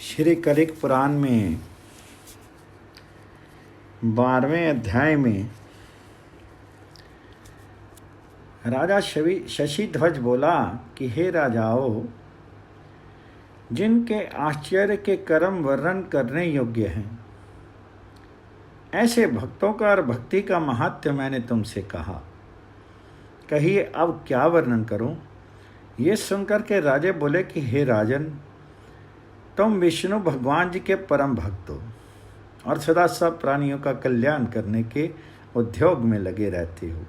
श्री कलिक पुराण में 12वें अध्याय में राजा शशिध्वज बोला कि हे राजाओं, जिनके आश्चर्य के कर्म वर्णन करने योग्य हैं, ऐसे भक्तों का और भक्ति का महात्म्य मैंने तुमसे कहा। कहिए अब क्या वर्णन करूं? ये सुनकर के राजे बोले कि हे राजन, तुम विष्णु भगवान जी के परम भक्त हो और सदा सब प्राणियों का कल्याण करने के उद्योग में लगे रहते हो।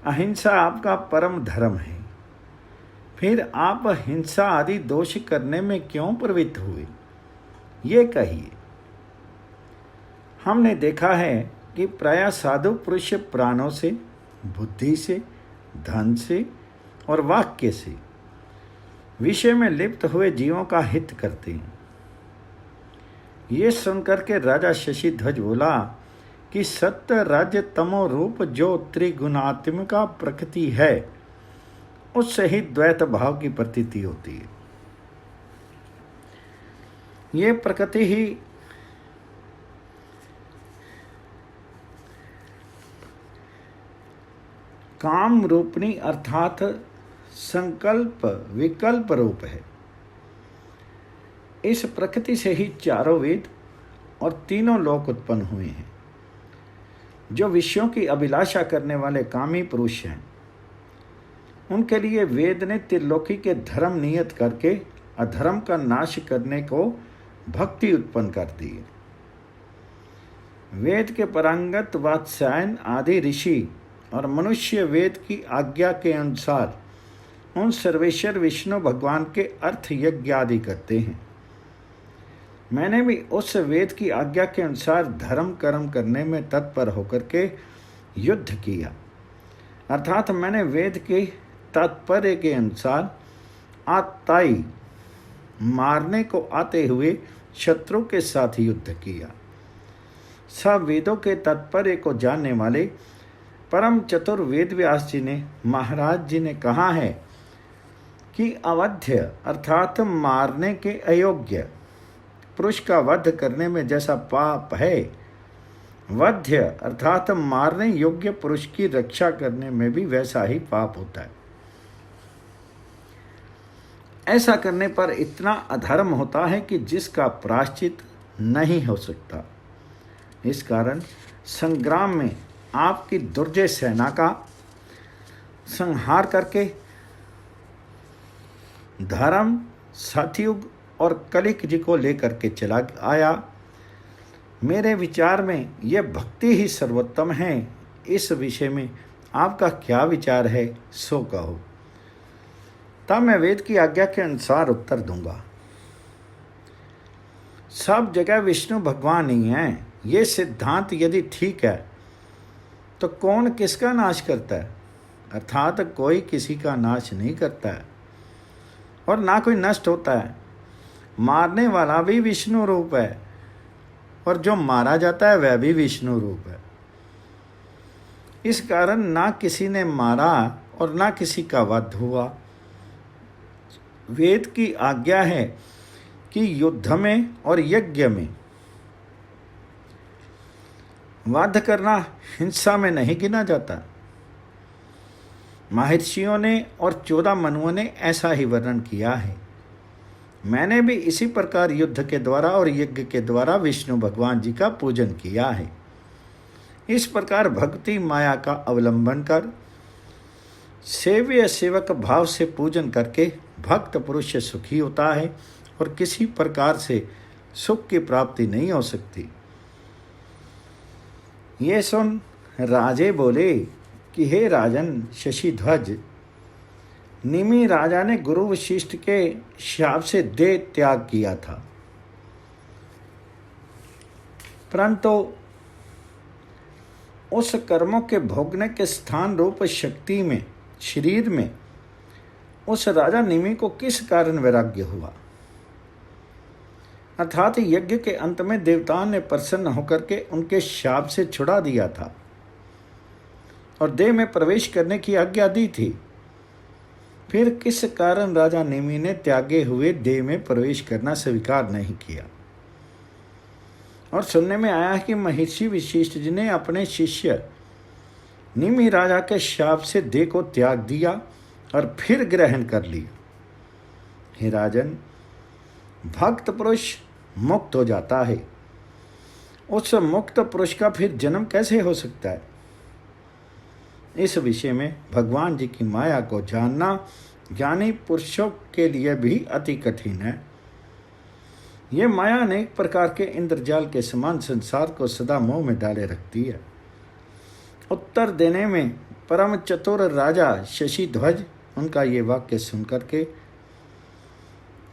अहिंसा आपका परम धर्म है, फिर आप हिंसा आदि दोष करने में क्यों प्रवृत्त हुए, ये कहिए। हमने देखा है कि प्रायः साधु पुरुष प्राणों से, बुद्धि से, धन से और वाक्य से विषय में लिप्त हुए जीवों का हित करते हैं। ये सुनकर के राजा शशिध्वज बोला कि सत्य राज्य तमो रूप जो त्रिगुणात्मिका प्रकृति है, उससे ही द्वैत भाव की प्रतीति होती है। ये प्रकृति ही काम रूपणी अर्थात संकल्प विकल्प रूप है। इस प्रकृति से ही चारों वेद और तीनों लोक उत्पन्न हुए हैं। जो विषयों की अभिलाषा करने वाले कामी पुरुष हैं, उनके लिए वेद ने त्रिलोकी के धर्म नियत करके अधर्म का नाश करने को भक्ति उत्पन्न कर दी है। वेद के परांगत वात्स्यायन आदि ऋषि और मनुष्य वेद की आज्ञा के अनुसार उन सर्वेश्वर विष्णु भगवान के अर्थ यज्ञ आदि करते हैं। मैंने भी उस वेद की आज्ञा के अनुसार धर्म कर्म करने में तत्पर होकर के युद्ध किया, अर्थात मैंने वेद के तात्पर्य के अनुसार आताई मारने को आते हुए शत्रु के साथ युद्ध किया। सब वेदों के तात्पर्य को जानने वाले परम चतुर वेद व्यास जी ने महाराज जी ने कहा है कि अवध्य अर्थात मारने के अयोग्य पुरुष का वध करने में जैसा पाप है, वध्य अर्थात मारने योग्य पुरुष की रक्षा करने में भी वैसा ही पाप होता है। ऐसा करने पर इतना अधर्म होता है कि जिसका प्रायश्चित नहीं हो सकता। इस कारण संग्राम में आपकी दुर्जय सेना का संहार करके धर्म सतयुग और कलिक जी को लेकर के चला आया। मेरे विचार में यह भक्ति ही सर्वोत्तम है। इस विषय में आपका क्या विचार है, सो कहो, तब मैं वेद की आज्ञा के अनुसार उत्तर दूंगा। सब जगह विष्णु भगवान ही हैं। ये सिद्धांत यदि ठीक है तो कौन किसका नाश करता है, अर्थात कोई किसी का नाश नहीं करता है और ना कोई नष्ट होता है। मारने वाला भी विष्णु रूप है और जो मारा जाता है वह भी विष्णु रूप है। इस कारण ना किसी ने मारा और ना किसी का वध हुआ। वेद की आज्ञा है कि युद्ध में और यज्ञ में वध करना हिंसा में नहीं गिना जाता। महर्षियों ने और 14 मनुओं ने ऐसा ही वर्णन किया है। मैंने भी इसी प्रकार युद्ध के द्वारा और यज्ञ के द्वारा विष्णु भगवान जी का पूजन किया है। इस प्रकार भक्ति माया का अवलंबन कर सेव्य सेवक भाव से पूजन करके भक्त पुरुष सुखी होता है और किसी प्रकार से सुख की प्राप्ति नहीं हो सकती। ये सुन राजे बोले कि हे राजन शशिध्वज, निमि राजा ने गुरु वशिष्ठ के शाप से देह त्याग किया था, परंतु उस कर्मों के भोगने के स्थान रूप शक्ति में, शरीर में उस राजा निमि को किस कारण वैराग्य हुआ, अर्थात यज्ञ के अंत में देवताओं ने प्रसन्न होकर के उनके शाप से छुड़ा दिया था और देह में प्रवेश करने की आज्ञा दी थी। फिर किस कारण राजा निमि ने त्यागे हुए देह में प्रवेश करना स्वीकार नहीं किया? और सुनने में आया है कि महर्षि वशिष्ठ जी ने अपने शिष्य निमि राजा के शाप से देह को त्याग दिया और फिर ग्रहण कर लिया। हे राजन, भक्त पुरुष मुक्त हो जाता है, उस मुक्त पुरुष का फिर जन्म कैसे हो सकता है? इस विषय में भगवान जी की माया को जानना ज्ञानी पुरुषों के लिए भी अति कठिन है। ये माया अनेक प्रकार के इंद्रजाल के समान संसार को सदा मोह में डाले रखती है। उत्तर देने में परम चतुर राजा शशिध्वज उनका ये वाक्य सुनकर के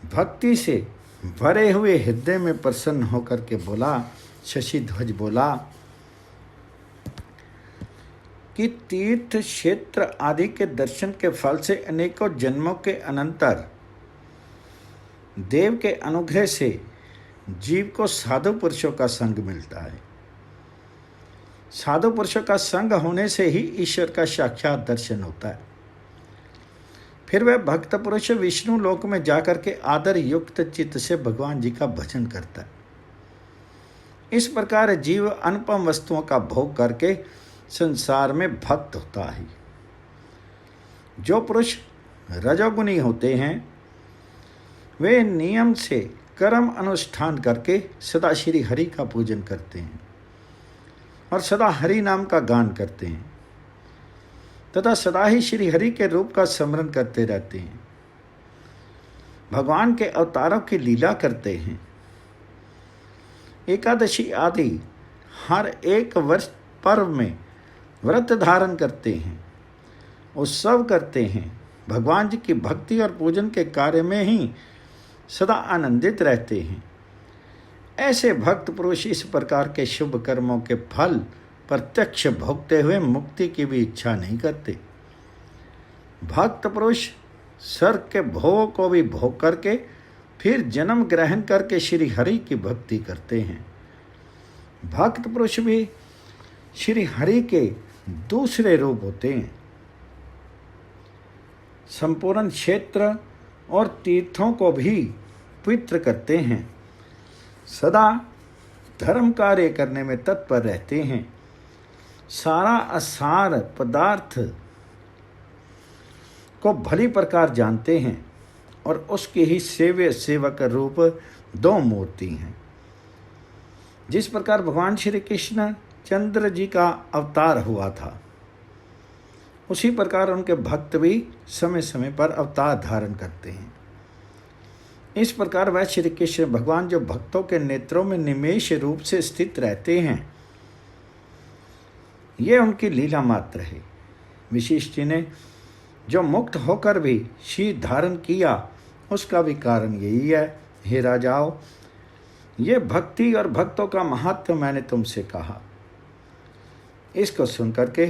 भक्ति से भरे हुए हृदय में प्रसन्न होकर के बोला, शशिध्वज बोला कि तीर्थ क्षेत्र आदि के दर्शन के फल से अनेकों जन्मों के अनंतर देव के अनुग्रह से जीव को साधु पुरुषों का संग मिलता है। साधु पुरुषों का संग होने से ही ईश्वर का साक्षात दर्शन होता है। फिर वह भक्त पुरुष विष्णु लोक में जाकर के आदर युक्त चित्त से भगवान जी का भजन करता है। इस प्रकार जीव अनुपम वस्तुओं का भोग करके संसार में भक्त होता है। जो पुरुष रजोगुणी होते हैं वे नियम से कर्म अनुष्ठान करके सदा श्री हरि का पूजन करते हैं और सदा हरि नाम का गान करते हैं तथा सदा ही श्री हरि के रूप का स्मरण करते रहते हैं। भगवान के अवतारों की लीला करते हैं। एकादशी आदि हर एक वर्ष पर्व में व्रत धारण करते हैं, उत्सव करते हैं। भगवान जी की भक्ति और पूजन के कार्य में ही सदा आनंदित रहते हैं। ऐसे भक्त पुरुष इस प्रकार के शुभ कर्मों के फल प्रत्यक्ष भोगते हुए मुक्ति की भी इच्छा नहीं करते। भक्त पुरुष स्वर्ग के भोग को भी भोग करके फिर जन्म ग्रहण करके श्री हरि की भक्ति करते हैं। भक्त पुरुष भी श्री हरि के दूसरे रूप होते हैं। संपूर्ण क्षेत्र और तीर्थों को भी पवित्र करते हैं। सदा धर्म कार्य करने में तत्पर रहते हैं। सारा आसार पदार्थ को भली प्रकार जानते हैं और उसके ही सेव्य सेवक रूप दो मूर्ति हैं। जिस प्रकार भगवान श्री कृष्ण चंद्र जी का अवतार हुआ था उसी प्रकार उनके भक्त भी समय समय पर अवतार धारण करते हैं। इस प्रकार वह श्री कृष्ण भगवान जो भक्तों के नेत्रों में निमेष रूप से स्थित रहते हैं ये उनकी लीला मात्र है। वशिष्ठ जी ने जो मुक्त होकर भी शीत धारण किया उसका भी कारण यही है। हे राजाओं, ये भक्ति और भक्तों का महत्व मैंने तुमसे कहा। इसको सुनकर के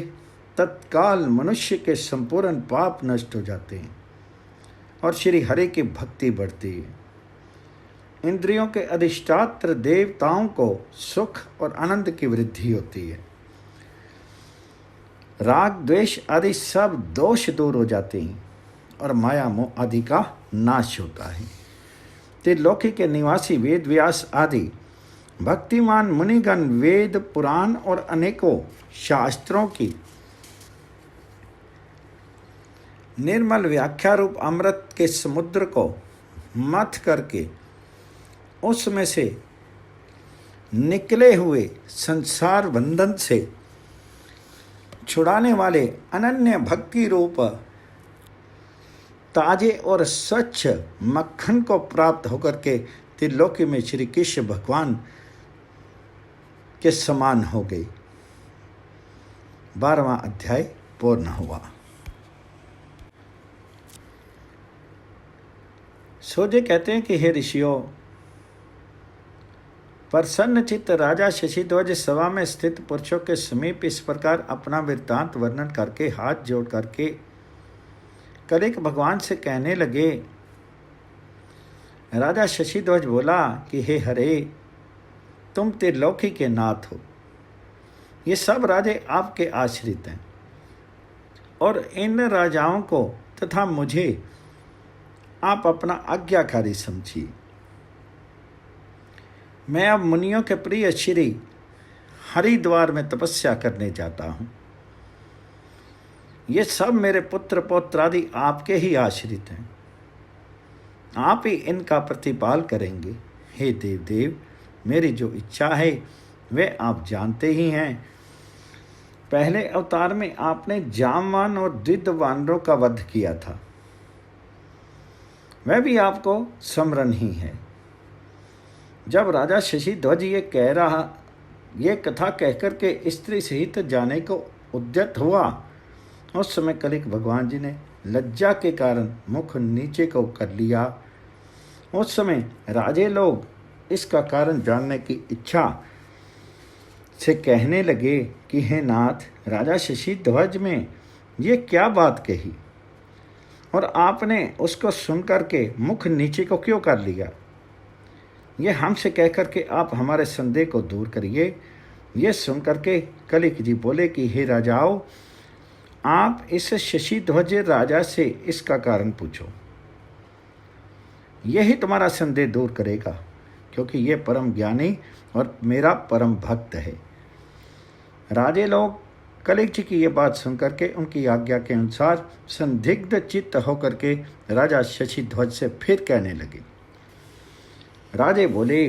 तत्काल मनुष्य के संपूर्ण पाप नष्ट हो जाते हैं और श्री हरि की भक्ति बढ़ती है। इंद्रियों के अधिष्ठात्र देवताओं को सुख और आनंद की वृद्धि होती है। राग द्वेष आदि सब दोष दूर हो जाते हैं और माया मोह आदि का नाश होता है। त्रिलोकी के निवासी वेद व्यास आदि भक्तिमान मुनिगण वेद पुराण और अनेकों शास्त्रों की निर्मल व्याख्या रूप अमृत के समुद्र को मथ करके उसमें से निकले हुए संसार बंधन से छुड़ाने वाले अनन्य भक्ति रूप ताजे और स्वच्छ मक्खन को प्राप्त होकर के त्रिलोकी में श्री कृष्ण भगवान के समान हो गई। 12वां अध्याय पूर्ण हुआ। सोजे कहते हैं कि हे ऋषियों, प्रसन्न चित्त राजा शशिध्वज सभा में स्थित पुरुषों के समीप इस प्रकार अपना वृत्तांत वर्णन करके हाथ जोड़ करके कलिक भगवान से कहने लगे। राजा शशिध्वज बोला कि हे हरे, तुम त्रिलोकी के नाथ हो। ये सब राजे आपके आश्रित हैं और इन राजाओं को तथा मुझे आप अपना आज्ञाकारी समझिए। मैं अब मुनियों के प्रिय श्री हरिद्वार में तपस्या करने जाता हूँ। ये सब मेरे पुत्र पौत्र आदि आपके ही आश्रित हैं। आप ही इनका प्रतिपाल करेंगे। हे देव देव, मेरी जो इच्छा है वे आप जानते ही हैं। पहले अवतार में आपने जामवान और द्विध वानरों का वध किया था, वह भी आपको स्मरण ही है। जब राजा शशिध्वज ये कथा कहकर के स्त्री सहित जाने को उद्यत हुआ, उस समय कलिक भगवान जी ने लज्जा के कारण मुख नीचे को कर लिया। उस समय राजे लोग इसका कारण जानने की इच्छा से कहने लगे कि हे नाथ, राजा शशिध्वज में ये क्या बात कही और आपने उसको सुनकर के मुख नीचे को क्यों कर लिया? ये हमसे कहकर के आप हमारे संदेह को दूर करिए। ये सुनकर के कलिक जी बोले कि हे राजाओं, आप इस शशिध्वज राजा से इसका कारण पूछो, यही तुम्हारा संदेह दूर करेगा, क्योंकि ये परम ज्ञानी और मेरा परम भक्त है। राजे लोग कलिक जी की ये बात सुनकर के उनकी आज्ञा के अनुसार संदिग्ध चित्त होकर के राजा शशिध्वज से फिर कहने लगे। राजे बोले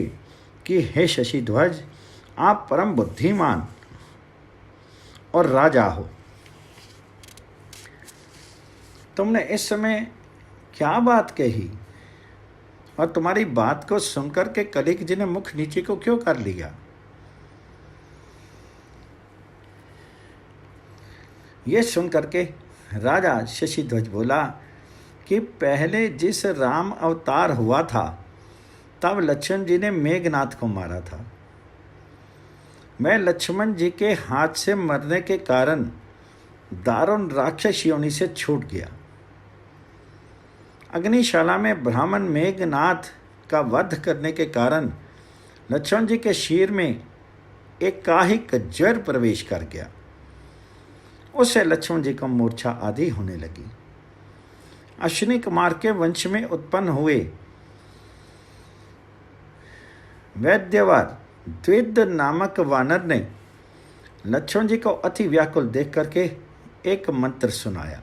कि हे शशिध्वज, आप परम बुद्धिमान और राजा हो। तुमने इस समय क्या बात कही और तुम्हारी बात को सुनकर के कलिक जी ने मुख नीचे को क्यों कर लिया? ये सुनकर के राजा शशिध्वज बोला कि पहले जिस राम अवतार हुआ था तब लक्ष्मण जी ने मेघनाथ को मारा था। मैं लक्ष्मण जी के हाथ से मरने के कारण दारुण राक्षस योनि से छूट गया। अग्निशाला में ब्राह्मण मेघनाथ का वध करने के कारण लक्ष्मण जी के शरीर में एकाएक ज्वर प्रवेश कर गया। उससे लक्ष्मण जी को मूर्छा आदि होने लगी। अश्विनी कुमार के वंश में उत्पन्न हुए वैद्यवर द्विध नामक वानर ने लक्ष्मण जी को अति व्याकुल देख करके एक मंत्र सुनाया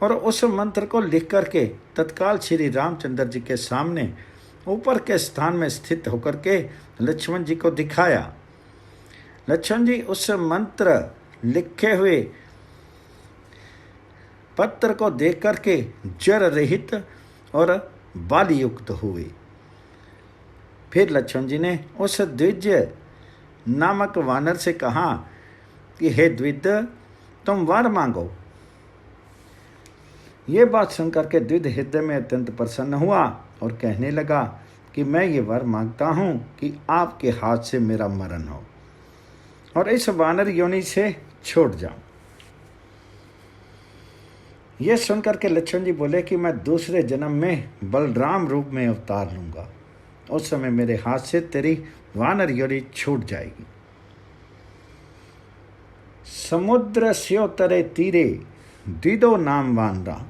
और उस मंत्र को लिख करके तत्काल श्री रामचंद्र जी के सामने ऊपर के स्थान में स्थित होकर के लक्ष्मण जी को दिखाया। लक्ष्मण जी उस मंत्र लिखे हुए पत्र को देख करके जर रहित और बालयुक्त हुए। फिर लक्ष्मण जी ने उस द्विज नामक वानर से कहा कि हे द्विज, तुम वर मांगो। ये बात सुनकर के द्विज हृदय में अत्यंत प्रसन्न हुआ और कहने लगा कि मैं ये वर मांगता हूँ कि आपके हाथ से मेरा मरण हो और इस वानर योनि से छोड़ जाऊं। ये सुनकर के लक्ष्मण जी बोले कि मैं दूसरे जन्म में बलराम रूप में अवतार लूंगा, उस समय मेरे हाथ से तेरी वानर योनि छूट जाएगी। समुद्र स्योतरे तीरे द्विदो नाम वानरा,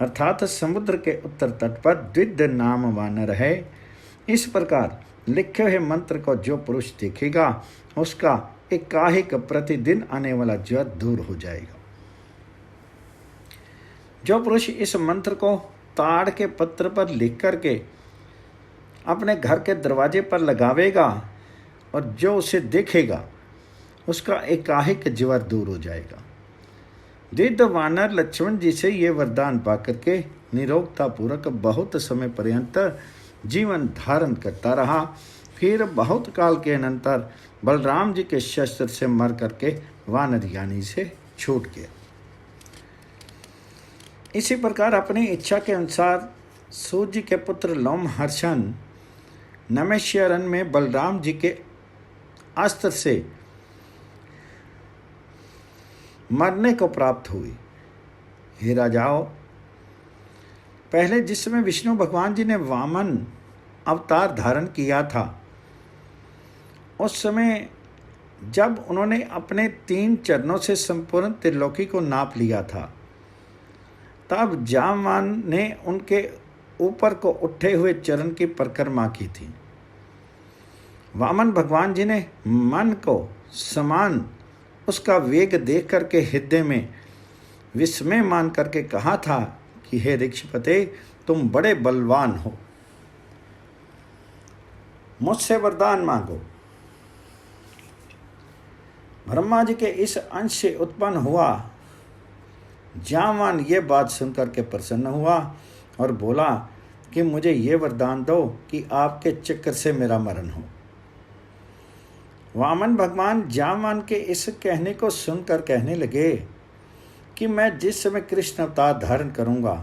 अर्थात समुद्र के उत्तर तट पर द्विद नाम वानर है। इस प्रकार लिखे हुए मंत्र को जो पुरुष देखेगा उसका एकाएक प्रतिदिन आने वाला ज्वर दूर हो जाएगा। जो पुरुष इस मंत्र को ताड़ के पत्र पर लिख करके अपने घर के दरवाजे पर लगावेगा और जो उसे देखेगा उसका एकाएक ज्वर दूर हो जाएगा। द्विध वानर लक्ष्मण जी से ये वरदान पाकर के निरोगता पूर्वक बहुत समय पर्यंत जीवन धारण करता रहा। फिर बहुत काल के अनंतर बलराम जी के शस्त्र से मर करके वानर यानी से छूट गया। इसी प्रकार अपनी इच्छा के अनुसार सूर्य के पुत्र लोमहर्षण नमस्यरन में बलराम जी के अस्त्र से मरने को प्राप्त हुई। हे राजाओं, पहले जिस समय विष्णु भगवान जी ने वामन अवतार धारण किया था, उस समय जब उन्होंने अपने 3 चरणों से संपूर्ण त्रिलोकी को नाप लिया था, तब जामवान ने उनके ऊपर को उठे हुए चरण की परिक्रमा की थी। वामन भगवान जी ने मन को समान उसका वेग देख करके हृदय में विस्मय मान करके कहा था कि हे ऋक्षपते, तुम बड़े बलवान हो, मुझसे वरदान मांगो। ब्रह्मा जी के इस अंश से उत्पन्न हुआ जामवान ये बात सुनकर के प्रसन्न हुआ और बोला कि मुझे ये वरदान दो कि आपके चक्कर से मेरा मरण हो। वामन भगवान जामवान के इस कहने को सुनकर कहने लगे कि मैं जिस समय कृष्ण अवतार धारण करूंगा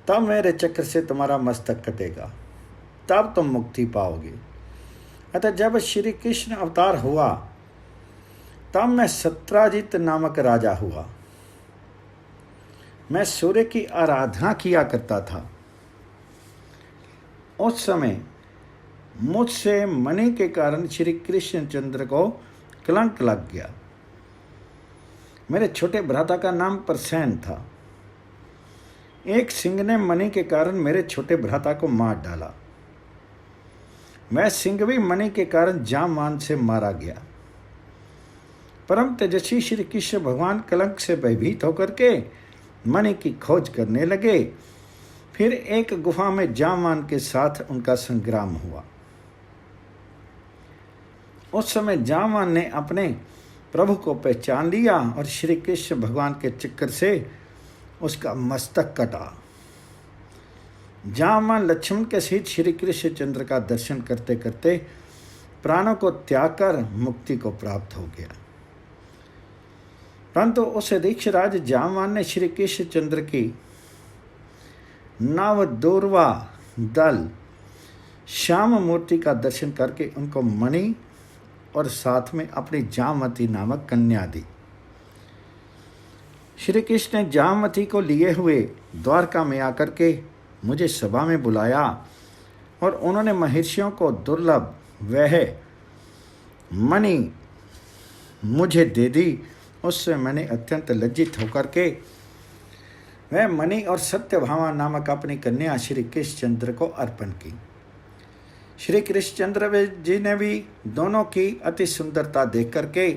तब मेरे चक्र से तुम्हारा मस्तक कटेगा, तब तुम मुक्ति पाओगे। अतः जब श्री कृष्ण अवतार हुआ तब मैं सत्राजित नामक राजा हुआ। मैं सूर्य की आराधना किया करता था। उस समय मुझसे मणि के कारण श्री कृष्णचंद्र को कलंक लग गया। मेरे छोटे भ्राता का नाम प्रसेन था। एक सिंह ने मणि के कारण मेरे छोटे भ्राता को मार डाला। वह सिंह भी मणि के कारण जामवान से मारा गया। परम तेजस्वी श्री कृष्ण भगवान कलंक से भयभीत होकर के मणि की खोज करने लगे। फिर एक गुफा में जामवान के साथ उनका संग्राम हुआ। उस समय जामवान ने अपने प्रभु को पहचान लिया और श्री कृष्ण भगवान के चक्कर से उसका मस्तक कटा। जामवान लक्ष्मण के सहित श्री कृष्ण चंद्र का दर्शन करते करते प्राणों को त्याग कर मुक्ति को प्राप्त हो गया। परंतु उस ऋक्षराज जामवान ने श्री कृष्ण चंद्र की नव दूरवा दल श्याम मूर्ति का दर्शन करके उनको मणि और साथ में अपनी जामवती नामक कन्या दी। श्री कृष्ण ने जामवती को लिए हुए द्वारका में आकर के मुझे सभा में बुलाया और उन्होंने महर्षियों को दुर्लभ वह मणि मुझे दे दी। उससे मैंने अत्यंत लज्जित होकर के वह मणि और सत्यभामा नामक अपनी कन्या श्री कृष्णचंद्र को अर्पण की। श्री कृष्णचंद्र जी ने भी दोनों की अति सुंदरता देख करके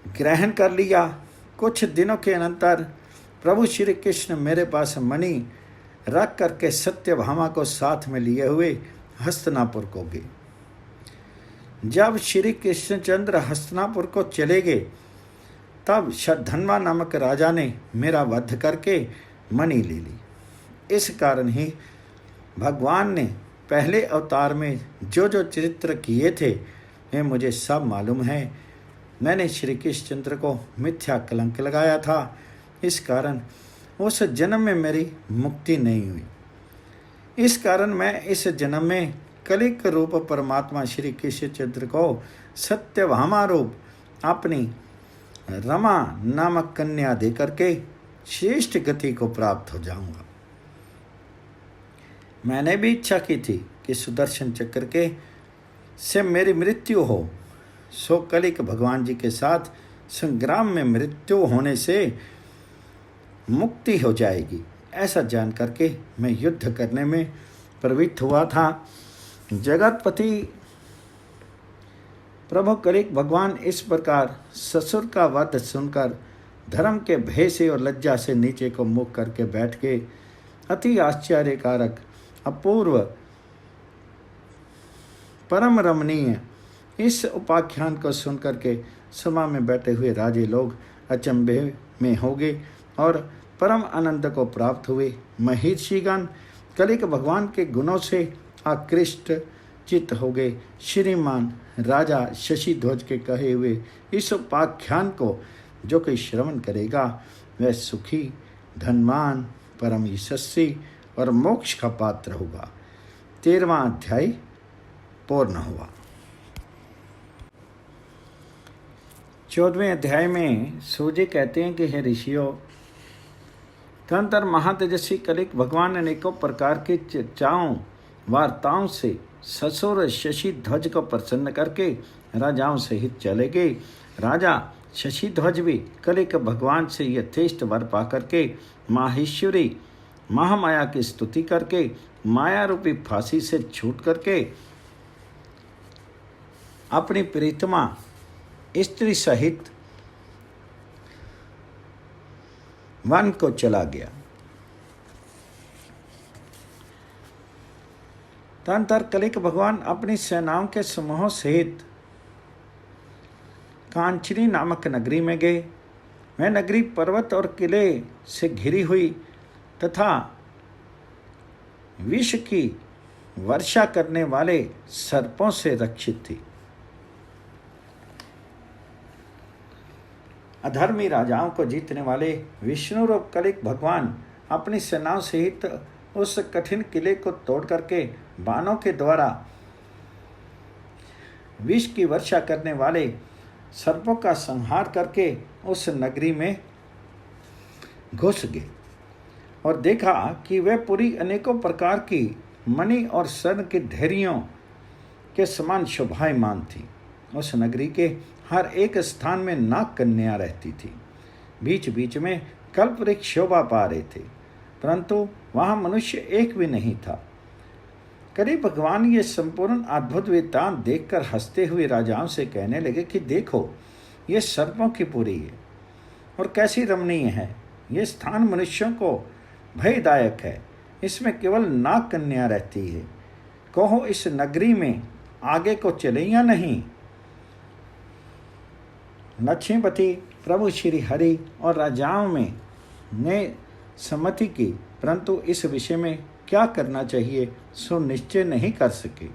ग्रहण कर लिया। कुछ दिनों के अनंतर प्रभु श्री कृष्ण मेरे पास मणि रख करके सत्यभामा को साथ में लिए हुए हस्तिनापुर को गए। जब श्री कृष्णचंद्र हस्तिनापुर को चले गए तब शतधन्वा नामक राजा ने मेरा वध करके मणि ले ली। इस कारण ही भगवान ने पहले अवतार में जो जो चरित्र किए थे वे मुझे सब मालूम है। मैंने श्री कृष्णचंद्र को मिथ्या कलंक लगाया था, इस कारण उस जन्म में मेरी मुक्ति नहीं हुई। इस कारण मैं इस जन्म में कलिक रूप परमात्मा श्री कृष्णचंद्र को सत्यभामा रूप अपनी रमा नामक कन्या दे करके श्रेष्ठ गति को प्राप्त हो जाऊंगा। मैंने भी इच्छा की थी कि सुदर्शन चक्र के से मेरी मृत्यु हो, सो कलिक भगवान जी के साथ संग्राम में मृत्यु होने से मुक्ति हो जाएगी। ऐसा जान करके मैं युद्ध करने में प्रवृत्त हुआ था। जगतपति प्रभु कलिक भगवान इस प्रकार ससुर का वध सुनकर धर्म के भय से और लज्जा से नीचे को मुख करके बैठ के अति आश्चर्यकारक अपूर्व परम रमणीय इस उपाख्यान को सुनकर के सभा में बैठे हुए राजे लोग अचंभे में हो गए और परम आनंद को प्राप्त हुए। महर्षिगण कलिक भगवान के गुणों से आकृष्ट चित्त हो गए। श्रीमान राजा शशिध्वज के कहे हुए इस उपाख्यान को जो कोई श्रवण करेगा वह सुखी, धनवान, परम यशस्वी और मोक्ष का पात्र होगा। 13वां अध्याय पूर्ण हुआ। 14वें अध्याय में सूर्य कहते हैं कि हे ऋषियों, तदनंतर महातेजस्वी कलिक भगवान ने अनेकों प्रकार की चर्चाओं वार्ताओं से ससुर शशि ध्वज को प्रसन्न करके राजाओं सहित चले गए। राजा शशि ध्वज भी कलिक भगवान से यथेष्ट वर पा करके माहेश्वरी महामाया की स्तुति करके माया रूपी फांसी से छूट करके अपनी प्रीतमा स्त्री सहित वन को चला गया। तदनंतर कलिक भगवान अपनी सेनाओं के समूहों सहित कांचनी नामक नगरी में गए। वह नगरी पर्वत और किले से घिरी हुई तथा विष की वर्षा करने वाले सर्पों से रक्षित थी। अधर्मी राजाओं को जीतने वाले विष्णु रूप कलिक भगवान अपनी सेनाओं सहित उस कठिन किले को तोड़ करके बाणों के द्वारा विष की वर्षा करने वाले सर्पों का संहार करके उस नगरी में घुस गए और देखा कि वह पूरी अनेकों प्रकार की मणि और स्वर्ण की ढेरियों के समान शोभायमान थी। उस नगरी के हर एक स्थान में नाग कन्या रहती थी। बीच बीच में कल्प वृक्ष शोभा पा रहे थे, परंतु वहाँ मनुष्य एक भी नहीं था। करीब भगवान ये संपूर्ण अद्भुत वृत्तांत देखकर हंसते हुए राजाओं से कहने लगे कि देखो, ये सर्पों की पुरी है और कैसी रमणीय है। ये स्थान मनुष्यों को भयदायक है। इसमें केवल नाग कन्या रहती है। कहो, इस नगरी में आगे को चले या नहीं। लक्ष्मीपति प्रभु श्री हरि और राजाओं में ने सम्मति की, परंतु इस विषय में क्या करना चाहिए सो निश्चय नहीं कर सके।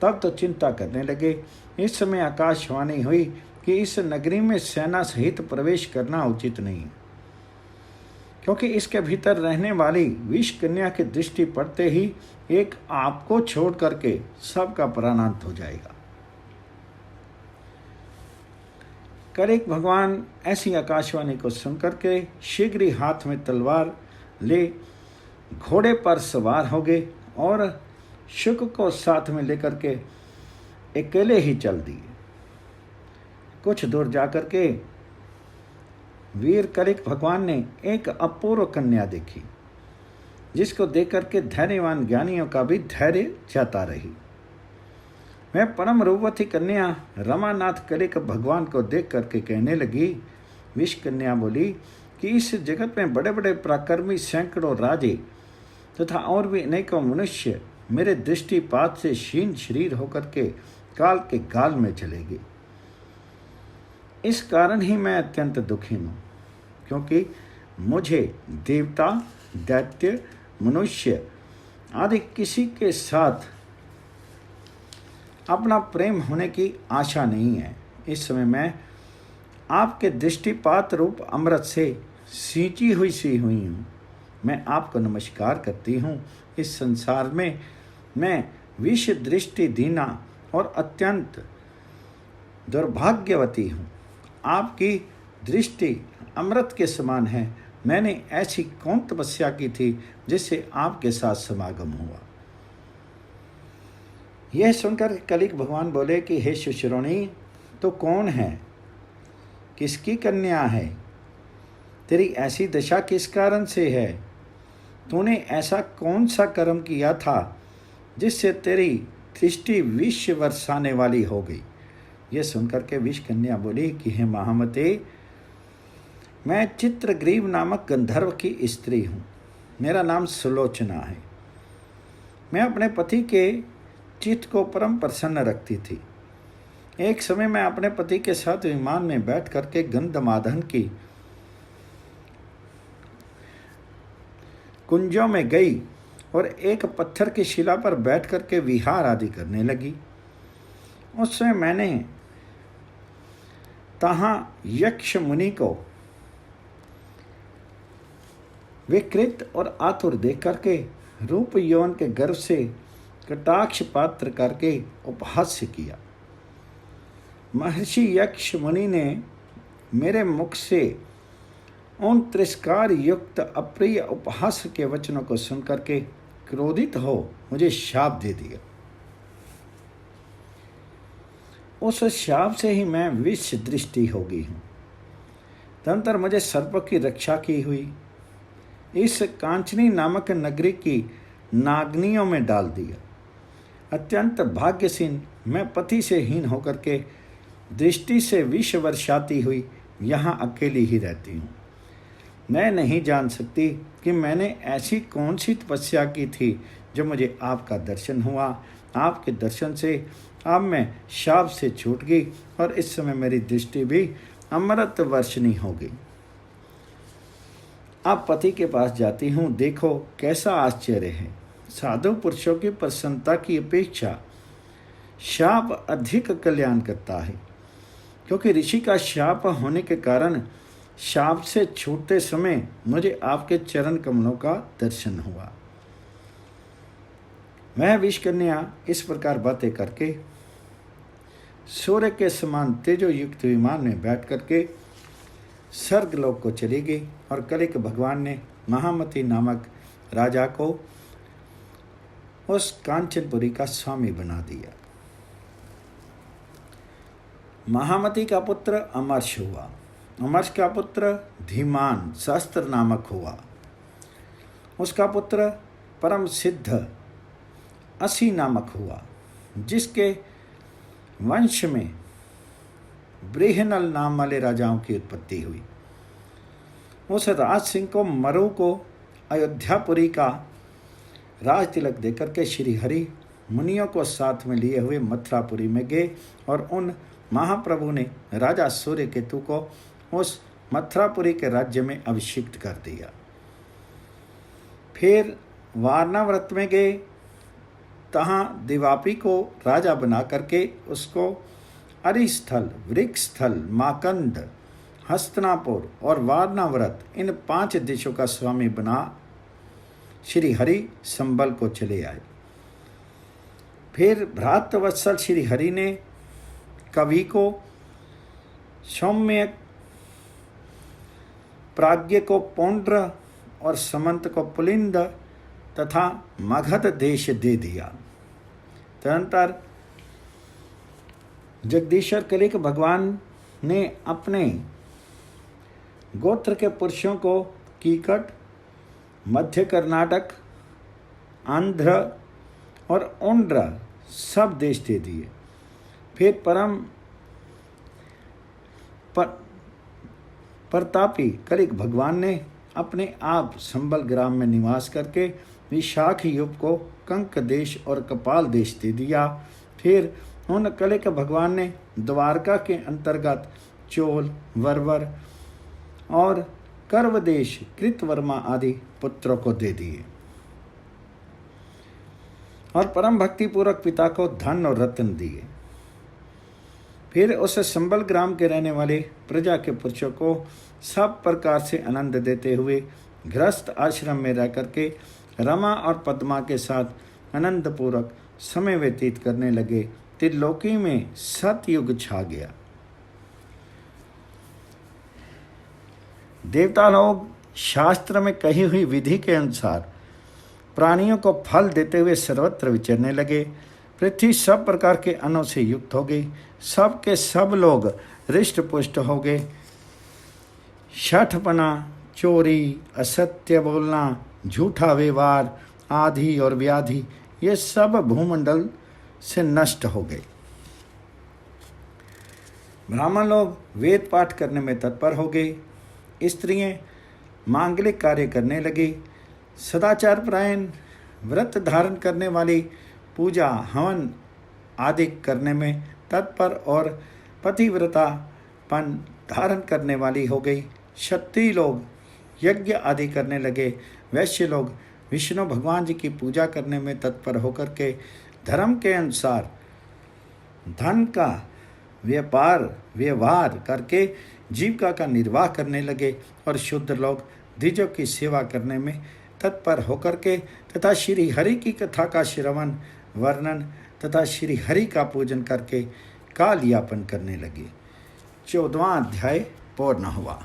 तब तो चिंता करने लगे। इस समय आकाशवाणी हुई कि इस नगरी में सेना सहित प्रवेश करना उचित नहीं, क्योंकि इसके भीतर रहने वाली विष कन्या की दृष्टि पड़ते ही एक आपको छोड़ करके सबका प्राणांत हो जाएगा। कलिक भगवान ऐसी आकाशवाणी को सुनकर के शीघ्र ही हाथ में तलवार ले घोड़े पर सवार हो गए और शुक को साथ में लेकर के अकेले ही चल दिए। कुछ दूर जाकर के वीर कलिक भगवान ने एक अपूर्व कन्या देखी, जिसको देखकर के धैर्यवान ज्ञानियों का भी धैर्य जाता रही। वह परम रूपवती कन्या रमानाथ कलिक भगवान को देख करके कहने लगी। विष कन्या बोली कि इस जगत में बड़े बड़े पराक्रमी सैकड़ों राजे तथा और भी अनेकों मनुष्य मेरे दृष्टिपात से क्षीण शरीर होकर के काल के गाल में चले गए। इस कारण ही मैं अत्यंत दुखी हूँ, क्योंकि मुझे देवता, दैत्य, मनुष्य आदि किसी के साथ अपना प्रेम होने की आशा नहीं है। इस समय मैं आपके दृष्टिपात रूप अमृत से सींची हुई हूँ। मैं आपको नमस्कार करती हूँ। इस संसार में मैं विष दृष्टि दीना और अत्यंत दुर्भाग्यवती हूँ। आपकी दृष्टि अमृत के समान है। मैंने ऐसी कौन तपस्या की थी जिससे आपके साथ समागम हुआ। यह सुनकर कलिक भगवान बोले कि हे शुश्रोणी, तो कौन है, किसकी कन्या है, तेरी ऐसी दशा किस कारण से है, तूने ऐसा कौन सा कर्म किया था जिससे तेरी दृष्टि विष बरसाने वाली हो गई। यह सुनकर के विष कन्या बोली कि हे महामते, मैं चित्रग्रीव नामक गंधर्व की स्त्री हूँ। मेरा नाम सुलोचना है। मैं अपने पति के चित्त को परम प्रसन्न रखती थी। एक समय मैं अपने पति के साथ विमान में बैठ करके गंधमादन की कुंजों में गई और एक पत्थर की शिला पर बैठ करके विहार आदि करने लगी। उस समय मैंने तहाँ यक्ष मुनि को विकृत और आतुर देख करके रूप यौवन के गर्व से कटाक्ष पात्र करके उपहास्य किया। महर्षि यक्ष मुनि ने मेरे मुख से उन तिरस्कार युक्त अप्रिय उपहास के वचनों को सुनकर के क्रोधित हो मुझे शाप दे दिया। उस शाप से ही मैं विष दृष्टि हो गई हूँ। तदनंतर मुझे सर्प की रक्षा की हुई, इस कांचनी नामक नगरी की नागनियों में डाल दिया। अत्यंत भाग्यहीन मैं पति से हीन होकर के दृष्टि से विष वर्षाती हुई यहाँ अकेली ही रहती हूँ। मैं नहीं जान सकती कि मैंने ऐसी कौन सी तपस्या की थी जो मुझे आपका दर्शन हुआ। आपके दर्शन से अब मैं शाप से छूट गई और इस समय मेरी दृष्टि भी अमृत वर्षणी हो गई। अब पति के पास जाती हूँ, देखो कैसा आश्चर्य है। साधु पुरुषों की प्रसन्नता की अपेक्षा शाप अधिक कल्याण करता है, क्योंकि ऋषि का शाप होने के कारण शाप से छूटते समय मुझे आपके चरण कमलों का दर्शन हुआ। मैं विषकन्या इस प्रकार बातें करके सूर्य के समान तेजो युक्त विमान में बैठ करके स्वर्गलोक को चली गई और कलिक भगवान ने महामती नामक राजा को उस कांचनपुरी का स्वामी बना दिया। महामती का पुत्र अमर्ष हुआ, अमर्ष का पुत्र धीमान शास्त्र नामक हुआ, उसका पुत्र परम सिद्ध असी नामक हुआ, जिसके वंश में बृहनल नाम वाले राजाओं की उत्पत्ति हुई। उस राज सिंह को मरु को अयोध्यापुरी का राज तिलक देकर के श्री हरि मुनियों को साथ में लिए हुए मथुरापुरी में गए और उन महाप्रभु ने राजा सूर्यकेतु को उस मथुरापुरी के राज्य में अभिषिक्त कर दिया। फिर वारणाव्रत में गए, तहाँ दिवापी को राजा बना करके उसको अरिस्थल, वृक्षस्थल, माकंद, हस्तिनापुर और वारणाव्रत इन 5 देशों का स्वामी बना श्री हरि संबल को चले आए। फिर भ्रातवत्सल श्री हरि ने कवि को, सौम्य प्राज्ञ को पौंड्र और समंत को पुलिंद तथा मगध देश दे दिया। तदनंतर जगदीश्वर कलिक भगवान ने अपने गोत्र के पुरुषों को कीकट, मध्य कर्नाटक, आंध्र और ओंड्र सब देश दे दिए। फिर परम प्रतापी कलिक भगवान ने अपने आप संबल ग्राम में निवास करके विशाख युग को कंक देश और कपाल देश दे दिया। फिर उन कलिक भगवान ने द्वारका के अंतर्गत चोल, वर्वर और कर्व देश, कृतवर्मा आदि पुत्रों को दे दिए और परम भक्ति पूर्वक पिता को धन और रत्न दिए। फिर उस संबल ग्राम के रहने वाले प्रजा के पुरुषों को सब प्रकार से आनंद देते हुए गृहस्थ आश्रम में रह करके रमा और पद्मा के साथ आनंद पूर्वक समय व्यतीत करने लगे। त्रिलोकी में सतयुग छा गया। देवता लोग शास्त्र में कही हुई विधि के अनुसार प्राणियों को फल देते हुए सर्वत्र विचरने लगे। पृथ्वी सब प्रकार के अन्नों से युक्त हो गई। सब के सब लोग हृष्ट पुष्ट हो गए। शठपना, चोरी, असत्य बोलना, झूठा व्यवहार आदि और व्याधि ये सब भूमंडल से नष्ट हो गए। ब्राह्मण लोग वेद पाठ करने में तत्पर हो गए। स्त्रियां मांगलिक कार्य करने लगी। सदाचार परायण, व्रत धारण करने वाली पूजा, हवन आदि करने में तत्पर और पतिव्रतापन धारण करने वाली हो गई। क्षत्रिय लोग यज्ञ आदि करने लगे। वैश्य लोग विष्णु भगवान जी की पूजा करने में तत्पर होकर के धर्म के अनुसार धन का व्यवहार करके जीविका का निर्वाह करने लगे और शुद्ध लोग द्विजों की सेवा करने में तत्पर होकर के तथा श्री हरि की कथा का श्रवण, वर्णन तथा श्री हरि का पूजन करके काल यापन करने लगे। 14वां अध्याय पूर्ण हुआ।